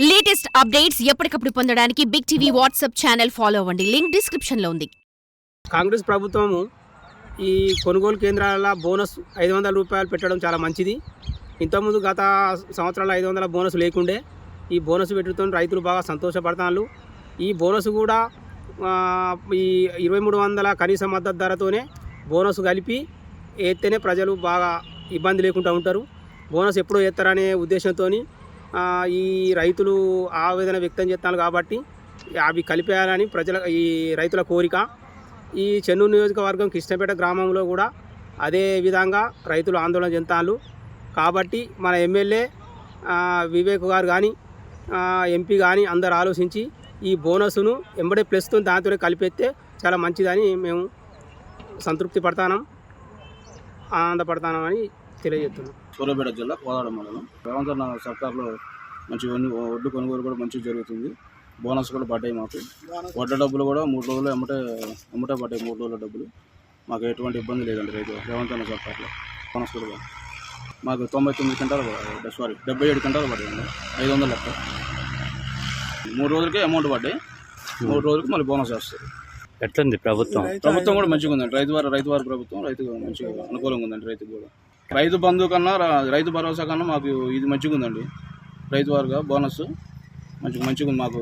Latest updates ఎప్పటికప్పుడు పొందడానికి Big TV WhatsApp channel follow అవ్వండి. లింక్ డిస్క్రిప్షన్ లో ఉంది. కాంగ్రెస్ ప్రభుత్వము ఈ కొనుగోలు కేంద్రాల బోనస్ 500 రూపాయలు పెట్టడం చాలా మంచిది. ఇంతకుముందు గత సంవత్సరాలు 500 బోనస్ లేకుండే. ఈ బోనస్ పెట్టడంతో రైతులు బాగా సంతోషపడతారు. ఈ బోనస్ కూడా ఈ 2300 కనీస మద్దతు ధరతోనే బోనస్ కలిపి ఎత్తేనే ప్రజలు బాగా ఇబ్బంది లేకుండా ఉంటారు. బోనస్ ఎప్పుడో ఎత్తారనే ఉద్దేశంతో ఈ రైతులు ఆవేదన వ్యక్తం చేస్తున్నారు కాబట్టి అవి కలిపేయాలని ఈ రైతుల కోరిక. ఈ చెన్నూరు నియోజకవర్గం కృష్ణపేట గ్రామంలో కూడా అదే విధంగా రైతులు ఆందోళన చెందుతారు. కాబట్టి మన ఎమ్మెల్యే వివేక్ గారు కానీ ఎంపీ కానీ అందరు ఆలోచించి ఈ బోనస్ను ఎంబడే ప్లస్తో దాంతోనే కలిపేస్తే చాలా మంచిదని మేము సంతృప్తి పడతాం, ఆనందపడతామని తెలియజేస్తున్నాం. సూర్యాపేట జిల్లా కోదాడ మండలం రేవంత్ సర్కార్లో మంచి ఒడ్డు కొనుగోలు కూడా మంచిగా జరుగుతుంది. బోనస్ కూడా పడ్డాయి మాకు. వడ్ల డబ్బులు కూడా 3 రోజులు ఎమ్మటే పడ్డాయి. 3 రోజుల డబ్బులు మాకు ఎటువంటి ఇబ్బంది లేదండి. రైతు రేవంత్ సర్కార్లో బోనస్ కూడా మాకు 99 క్వింటాలు 77 క్వింటాలు పడ్డాయండి. 500 లెక్క. 3 రోజులకే అమౌంట్ పడ్డాయి. 3 రోజులకి మళ్ళీ బోనస్ వస్తుంది. ఎట్లుంది ప్రభుత్వం కూడా మంచిగా ఉందండి. రైతు వారి ప్రభుత్వం రైతుకు మంచిగా అనుకూలంగా ఉందండి. రైతుకు కూడా రైతు బంధు కన్నా రైతు భరోసా కన్నా మాకు ఇది మంచిగా ఉందండి. రైతు వారిగా బోనస్ మంచిగా ఉంది మాకు.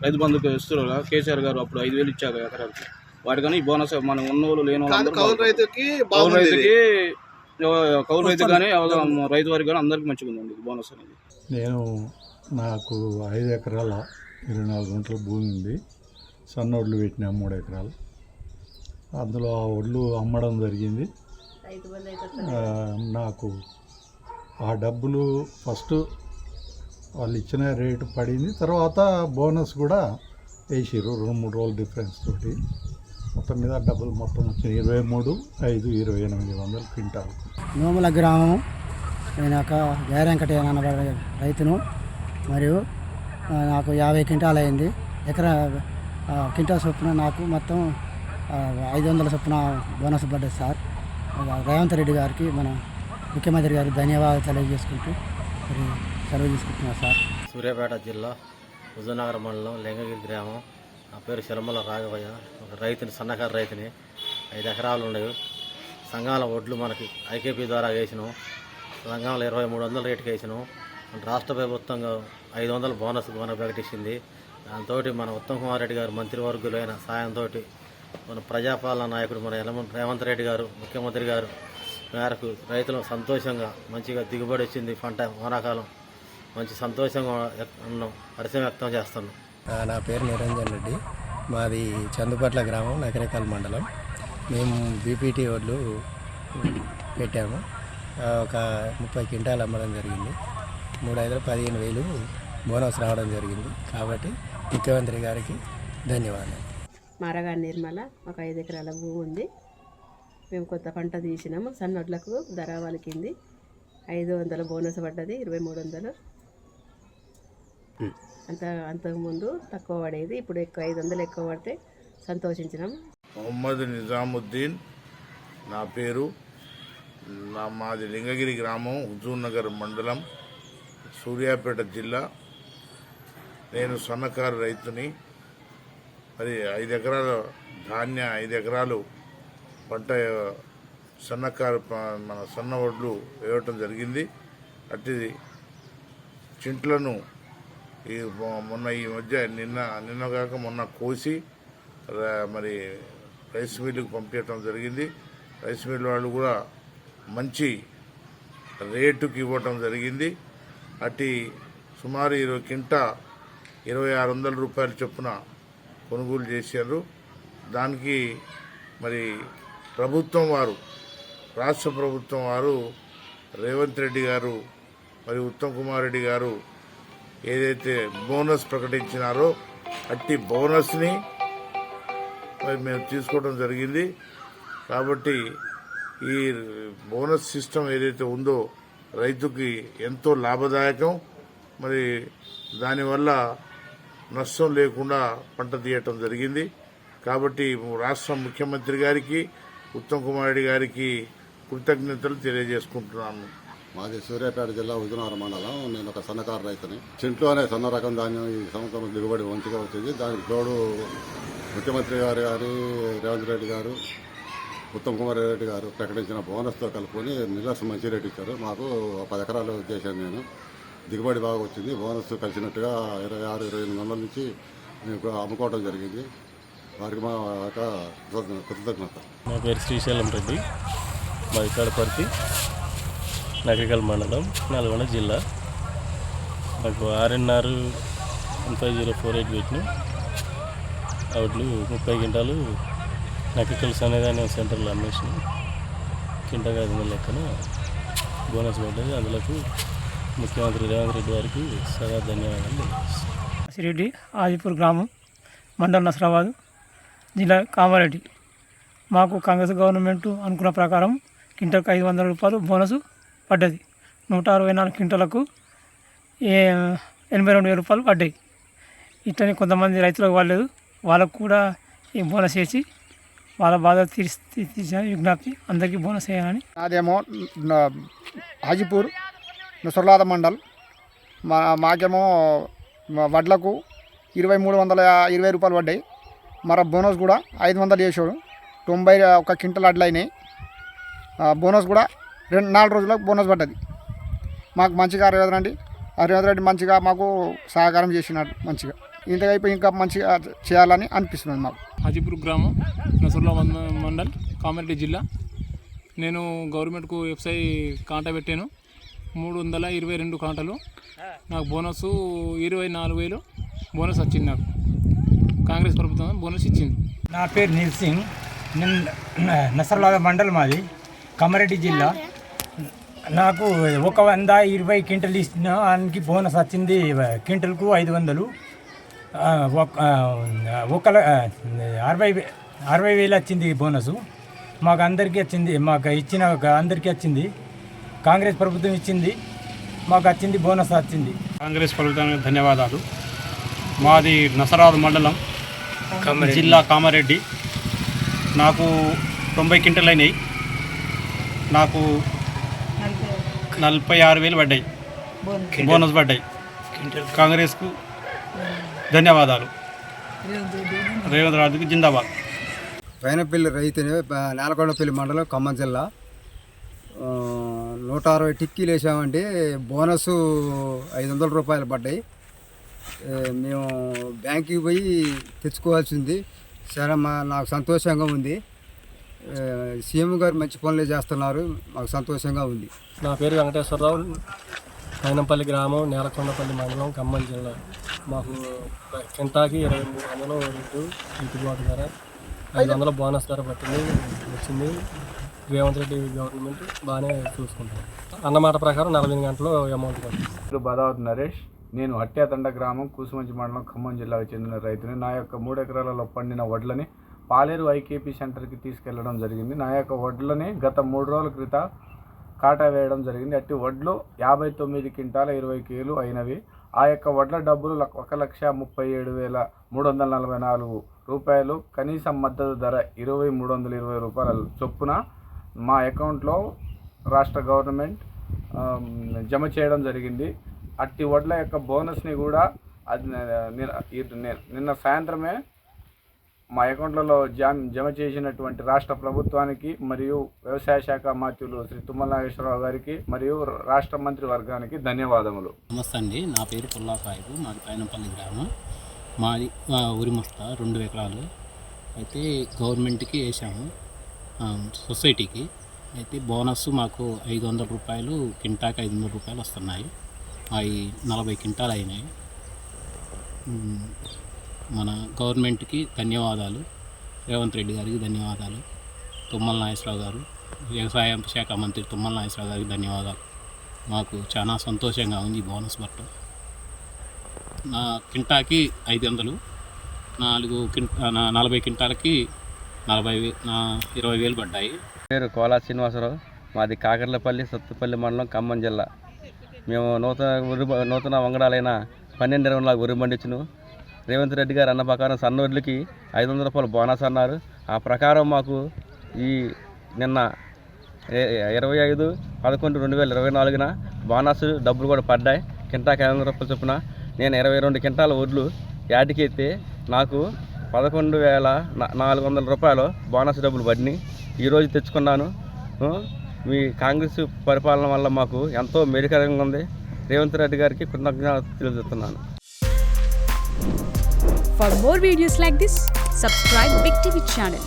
రైతు బంధుకు ఇస్తున్నారు కేసీఆర్ గారు. అప్పుడు 5,000 ఇచ్చారు ఎకరాలకి. వాటికన్నా ఈ బోనస్ మన ఉన్నోళ్ళు లేని కౌలు రైతుకి కౌలు రైతు కానీ రైతు వారికి కానీ అందరికీ మంచిగా ఉందండి బోనస్ అనేది. నాకు 5 ఎకరాల 24 గుంటల భూమి ఉంది. సన్న ఒడ్లు పెట్టినా 3 ఎకరాలు. అందులో ఆ ఒడ్లు అమ్మడం జరిగింది. నాకు ఆ డబ్బులు ఫస్ట్ వాళ్ళు ఇచ్చిన రేటు పడింది. తర్వాత బోనస్ కూడా వేసారు 2-3 రోజుల డిఫరెన్స్ తోటి. మొత్తం మీద డబ్బులు మొత్తం వచ్చినాయి 23,528 క్వింటాలు. నోముల గ్రామం. నేను ఒక జయరంకటయ్య అనబడే రైతును. మరియు నాకు 50 క్వింటాలు అయింది. క్వింటాల్ చొప్పున నాకు మొత్తం 500 చొప్పున బోనస్ పడ్డది సార్. రేవంత్ రెడ్డి గారికి మన ముఖ్యమంత్రి గారికి ధన్యవాదాలు తెలియజేసుకుంటూ మరి సెలవు తీసుకుంటున్నాను సార్. సూర్యాపేట జిల్లా హుజూర్నగర్ మండలం లింగగిరి గ్రామం. నా పేరు శర్మల రాఘవయ్య. ఒక రైతుని, సన్నకారు రైతుని. 5 ఎకరాలు ఉండేవి. సంఘాల ఒడ్లు మనకి ఐకేపీ ద్వారా వేసినాం. సంఘాలు 2300 రేటుకి వేసినాం. రాష్ట్ర ప్రభుత్వంగా 500 బోనస్ ప్రకటించింది. దాంతో మన ఉత్తమ్ కుమార్ రెడ్డి గారు మంత్రివర్గులైన సాయంతో మన ప్రజాపాలన నాయకుడు మన రేవంత్ రెడ్డి గారు ముఖ్యమంత్రి గారు మేరకు రైతులు సంతోషంగా మంచిగా దిగుబడి వచ్చింది. పంట వానాకాలం మంచి సంతోషంగా ఉన్నాం, పరిచయం వ్యక్తం చేస్తున్నాం. నా పేరు నిరంజన్ రెడ్డి. మాది చందుపట్ల గ్రామం, నకరేకల్ మండలం. మేము బీపీటీ ఒడ్లు పెట్టాము. ఒక 30 క్వింటాలు అమ్మడం జరిగింది. 3,15,000 బోనస్ రావడం జరిగింది. కాబట్టి ముఖ్యమంత్రి గారికి ధన్యవాదాలు. మారగాడి నిర్మల. ఒక 5 ఎకరాల భూమి ఉంది. మేము కొత్త పంట తీసినాము. సన్నొడ్లకు ధర వలికింది. 500 బోనస్ పడ్డది. 2,300. అంతకుముందు తక్కువ పడేది, ఇప్పుడు ఎక్కువ 500 ఎక్కువ పడితే సంతోషించినాం. మొహమ్మద్ నిజాముద్దీన్ నా పేరు. మాది లింగగిరి గ్రామం, హుజూర్నగర్ మండలం, సూర్యాపేట జిల్లా. నేను సన్నకారు రైతుని. మరి 5 ఎకరాల ధాన్య, 5 ఎకరాలు పంట సన్నకారు మన సన్న ఒడ్లు వేయటం జరిగింది. అట్టి చింట్లను ఈ మధ్య నిన్న కాక మొన్న కోసి మరి రైస్ మిల్లుకు పంపించడం జరిగింది. రైస్ మిల్ వాళ్ళు కూడా మంచి రేటుకి ఇవ్వటం జరిగింది. అట్టి సుమారు 20 క్వింటా 2,600 రూపాయల చొప్పున కొనుగోలు చేశారు. దానికి మరి ప్రభుత్వం వారు, రాష్ట్ర ప్రభుత్వం వారు, రేవంత్ రెడ్డి గారు మరి ఉత్తమ్ కుమార్ రెడ్డి గారు ఏదైతే బోనస్ ప్రకటించినారో అట్టి బోనస్ని మరి మేము తీసుకోవడం జరిగింది. కాబట్టి ఈ బోనస్ సిస్టమ్ ఏదైతే ఉందో రైతుకి ఎంతో లాభదాయకం. మరి దానివల్ల నష్టం లేకుండా పంట తీయటం జరిగింది. కాబట్టి రాష్ట్ర ముఖ్యమంత్రి గారికి, ఉత్తమ్ కుమార్ రెడ్డి గారికి కృతజ్ఞతలు తెలియజేసుకుంటున్నాను. మాది సూర్యాపేట జిల్లా హుజూర్నగర్ మండలం. నేను ఒక సన్నకారు రైతుని. చింట్లో అనే సన్న రకం ధాన్యం ఈ సంవత్సరం దిగుబడి మంచిగా వచ్చింది. దానికి తోడు ముఖ్యమంత్రి గారు రేవంత్ రెడ్డి గారు, ఉత్తమ్ కుమార్ రెడ్డి గారు ప్రకటించిన బోనస్తో కలుపుకొని మిల్లర్స్ మంచి రేటు ఇచ్చారు. మాకు 10 ఎకరాలు చేశాను నేను. దిగుబడి బాగా వచ్చింది. బోనస్ కలిసినట్టుగా 26-28 వందల నుంచి మీకు అమ్ముకోవడం జరిగింది. వారికి మా యొక్క కృతజ్ఞత. నా పేరు శ్రీశైలం రెడ్డి, మాది కడపర్తి, నగరికల్ మండలం, నల్గొండ జిల్లా. నాకు RNR 15048 పెట్టిన అవుట్లు 30 క్వింటాలు నగరికల్ సన్నధాన్యం సెంటర్లో అమ్మేసిన. కింటగా 500 లెక్కన బోనస్ పడ్డది. అందులోకి ముఖ్యమంత్రి రేవంత్ రెడ్డి గారికి సదా ధన్యవాదాలు. సిరెడ్డి, ఆదిపూర్ గ్రామం, మండలం నసరాబాద్, జిల్లా కామారెడ్డి. మాకు కాంగ్రెస్ గవర్నమెంట్ అనుకున్న ప్రకారం క్వింటల్కి 500 రూపాయలు బోనసు పడ్డది. 164 క్వింటలకు 82,000 రూపాయలు పడ్డాయి. ఇట్లనే కొంతమంది రైతులకు వాళ్ళలేదు, వాళ్ళకు కూడా ఈ బోనస్ వేసి వాళ్ళ బాధ తీర్చిన విజ్ఞప్తి, అందరికీ బోనస్ వేయాలని. అదేమో హాజీపూర్ నుసర్లాద మండల్. మాకేమో వడ్లకు 2,320 రూపాయలు పడ్డాయి. మరి బోనస్ కూడా 500 చేసాడు. 91 క్వింటల్ అడ్లు అయినాయి. బోనస్ కూడా 4 రోజులకు బోనస్ పడ్డది. మాకు మంచిగా రేవంత్ రెడ్డి మంచిగా మాకు సహకారం చేసినాడు. మంచిగా ఇంతకైపోయి ఇంకా మంచిగా చేయాలని అనిపిస్తుంది మాకు. హాజీపూర్ గ్రామం, నసరుల్లాబాద్ మండల్, కామారెడ్డి జిల్లా. నేను గవర్నమెంట్కు ఎఫ్ఐ కాంటా పెట్టాను. 322 కాంటాలు. నాకు బోనస్ 24,000 బోనస్ వచ్చింది. నాకు కాంగ్రెస్ ప్రభుత్వం బోనస్ ఇచ్చింది. నా పేరు నీల్ సింగ్. నేను నసరుల్లాబాద్ మండల్, మాది కామారెడ్డి జిల్లా. నాకు 120 క్వింటల్ ఇచ్చిన దానికి బోనస్ వచ్చింది. క్వింటల్కు 500. 60,000 వచ్చింది బోనసు. మాకు అందరికీ వచ్చింది. మాకు ఇచ్చిన అందరికీ వచ్చింది. కాంగ్రెస్ ప్రభుత్వం ఇచ్చింది, మాకు వచ్చింది, బోనస్ వచ్చింది. కాంగ్రెస్ ప్రభుత్వానికి ధన్యవాదాలు. మాది నసరాబాద్ మండలం, జిల్లా కామారెడ్డి. నాకు 90 క్వింటల్ అయినాయి. నాకు 46,000 పడ్డాయి, బోనస్ పడ్డాయి. కాంగ్రెస్కు ధన్యవాదాలు. రేవంత్ రెడ్డికి జిందాబాద్. పైనపల్లి రైతుని, నేలకొండపల్లి మండలం, ఖమ్మం జిల్లా. 160 టిక్కీలు వేసామండి. బోనస్ 500 రూపాయలు పడ్డాయి. మేము బ్యాంకుకి పోయి తెచ్చుకోవాల్సింది. చాలా నాకు సంతోషంగా ఉంది. సీఎం గారు మంచి పనులు చేస్తున్నారు, మాకు సంతోషంగా ఉంది. నా పేరు వెంకటేశ్వరరావు, పైనంపల్లి గ్రామం, నేలకొండపల్లి మండలం, ఖమ్మం జిల్లా. మాకు కింటాకి 2300 రేటు గిట్టుబాటు ధర, 500 బోనస్ ధర వచ్చింది. రేవంత్ రెడ్డి గవర్నమెంట్ బాగానే చూసుకుంటాం. అన్నమాట ప్రకారం 48 గంటలు అమౌంట్ పడుతుంది. బాదావత్ నరేష్. నేను హట్యాతండ గ్రామం, కూసుమంచి మండలం, ఖమ్మం జిల్లాకు చెందిన రైతుని. నా యొక్క 3 ఎకరాలలో పండిన వడ్లని పాలేరు IKP సెంటర్కి తీసుకెళ్లడం జరిగింది. నా యొక్క వడ్లని గత 3 రోజుల క్రితం కాటా వేయడం జరిగింది. అట్టి వడ్లు 59 క్వింటాల 20 కేలు అయినవి. ఆ యొక్క వడ్ల డబ్బులు 1,37,344 రూపాయలు. కనీస మద్దతు ధర 2,320 రూపాయల చొప్పున మా అకౌంట్లో రాష్ట్ర గవర్నమెంట్ జమ చేయడం జరిగింది. అట్టి వడ్ల యొక్క బోనస్ని కూడా నిన్న సాయంత్రమే మా అకౌంట్లలో జమ చేసినటువంటి రాష్ట్ర ప్రభుత్వానికి మరియు వ్యవసాయ శాఖ మంత్రులు శ్రీ తుమ్మల నాగేశ్వరరావు గారికి మరియు రాష్ట్ర మంత్రి వర్గానికి ధన్యవాదములు. నమస్తే అండి, నా పేరు పుల్లా సాహిబు, మాది పైనంపల్లి గ్రామం, మాది ఉరిమస్తా 2 ఎకరాలు. అయితే గవర్నమెంట్కి వేసాము, సొసైటీకి. అయితే బోనస్ మాకు 500 రూపాయలు, కింటాకి 500 రూపాయలు వస్తున్నాయి. అవి 40 క్వింటాలు అయినాయి. మన గవర్నమెంట్కి ధన్యవాదాలు, రేవంత్ రెడ్డి గారికి ధన్యవాదాలు, తుమ్మల నాగేశ్వరరావు గారు, వ్యవసాయ శాఖ మంత్రి తుమ్మల నాగేశ్వరరావు గారికి ధన్యవాదాలు. మాకు చాలా సంతోషంగా ఉంది ఈ బోనస్ పట్టడం. నా కింటాకి 500, 40 క్వింటాలకి 20,000 పడ్డాయి. పేరు కోలా శ్రీనివాసరావు, మాది కాకర్లపల్లి, సత్తుపల్లి మండలం, ఖమ్మం జిల్లా. మేము నూతన వంగడాలైన 12 వరి పండించును. రేవంత్ రెడ్డి గారు అన్న ప్రకారం సన్నోడ్లకి 500 రూపాయలు బోనస్ అన్నారు. ఆ ప్రకారం మాకు ఈ నిన్న 25/11/2024 బోనస్ డబ్బులు కూడా పడ్డాయి. కింటాకి 500 రూపాయలు చొప్పున నేను 22 క్వింటాల వడ్లు యాడికి ఎత్తే నాకు 11,400 రూపాయలు బోనస్ డబ్బులు పడినాయి. ఈరోజు తెచ్చుకున్నాను. మీ కాంగ్రెస్ పరిపాలన వల్ల మాకు ఎంతో మేలుకరంగా ఉంది. రేవంత్ రెడ్డి గారికి కృతజ్ఞతలు తెలుపుతున్నాను. For more videos like this, subscribe Big TV channel.